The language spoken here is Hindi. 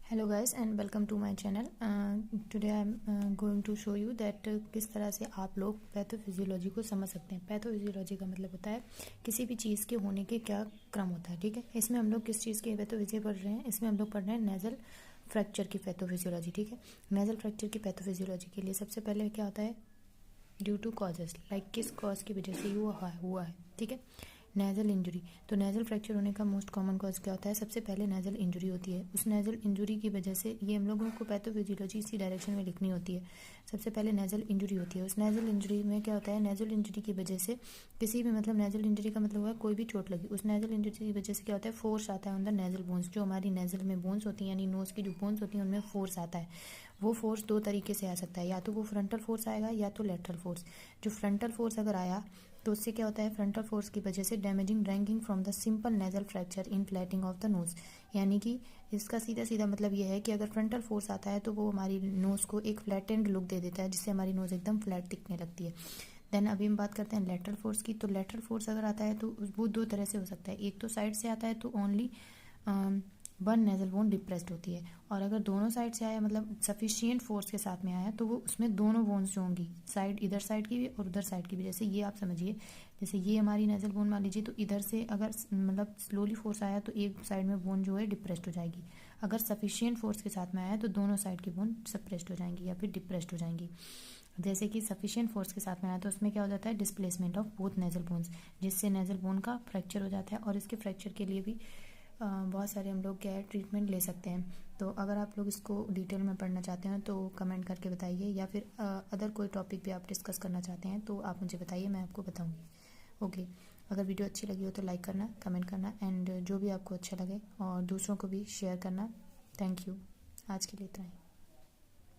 Hello guys and welcome to my channel. Today I am going to show you that किस तरह से आप लोग पैथोफिजियोलॉजी को समझ सकते हैं। पैथोफिजियोलॉजी का मतलब होता है किसी भी चीज़ के होने के क्या क्रम होता है। ठीक है, इसमें हम लोग किस चीज़ की पैथोफिजियोलॉजी पढ़ रहे हैं, इसमें हम लोग पढ़ रहे हैं नेजल फ्रैक्चर की पैथोफिजियोलॉजी। ठीक है, नेजल फ्रैक्चर की पैथोफिजियोलॉजी के लिए सबसे पहले क्या होता है, ड्यू टू कॉजेस, लाइक किस कॉज की वजह से हुआ है। ठीक है, नेजल इंजरी, तो नेजल फ्रैक्चर होने का मोस्ट कॉमन कॉज क्या होता है, सबसे पहले नेजल इंजरी होती है। उस नेजल इंजरी की वजह से ये हम लोगों को पैथोफिजियोलॉजी इसी डायरेक्शन में लिखनी होती है। सबसे पहले नेजल इंजरी होती है। उस नेजल इंजरी में क्या होता है, नेजल इंजरी की वजह से किसी भी मतलब नेजल इंजरी का मतलब हुआ कोई भी चोट लगी, उस नेजल इंजरी की वजह से क्या होता है, फोर्स आता है अंदर नेजल बोन्स, जो हमारी नेजल में बोन्स होती हैं यानी नोज की जो बोन्स होती हैं उनमें फोर्स आता है। वो फोर्स दो तरीके से आ सकता है, या तो वो फ्रंटल फोर्स आएगा या तो लेटरल फोर्स। जो फ्रंटल फोर्स अगर आया तो उससे क्या होता है, फ्रंटल फोर्स की वजह से डैमेजिंग ड्रैंकिंग from the simple nasal fracture in flattening of the nose. यानी कि इसका सीधा सीधा मतलब ये है कि अगर फ्रंटल फोर्स आता है तो वो हमारी नोज को एक फ्लैटेंड लुक दे देता है, जिससे हमारी नोज एकदम फ्लैट दिखने लगती है। देन अभी हम बात करते हैं लेटरल फोर्स की। तो लेटरल फोर्स अगर आता है तो वो दो तरह से हो सकता है, एक तो साइड से आता है तो only one nasal bone depressed होती है, और अगर दोनों साइड से आया मतलब सफिशियंट फोर्स के साथ में आया तो वो उसमें दोनों बोन्स जो होंगी, साइड इधर साइड की भी और उधर साइड की भी। जैसे ये आप समझिए, जैसे ये हमारी नेजल बोन मान लीजिए, तो इधर से अगर मतलब स्लोली फोर्स आया तो एक साइड में बोन जो है डिप्रेस्ड हो जाएगी। अगर सफिशियंट फोर्स के साथ में आया तो दोनों साइड की बोन सप्रेस्ड हो जाएंगी या फिर डिप्रेस्ड हो जाएंगी। जैसे कि सफिशियंट फोर्स के साथ में आया तो उसमें क्या हो जाता है, displacement of both nasal bones, जिससे नेजल बोन का फ्रैक्चर हो जाता है। और इसके फ्रैक्चर के लिए भी बहुत सारे हम लोग क्या है ट्रीटमेंट ले सकते हैं। तो अगर आप लोग इसको डिटेल में पढ़ना चाहते हैं तो कमेंट करके बताइए, या फिर अदर कोई टॉपिक भी आप डिस्कस करना चाहते हैं तो आप मुझे बताइए, मैं आपको बताऊंगी। ओके, अगर वीडियो अच्छी लगी हो तो लाइक करना, कमेंट करना, एंड जो भी आपको अच्छा लगे और दूसरों को भी शेयर करना। थैंक यू, आज के लिए इतना ही।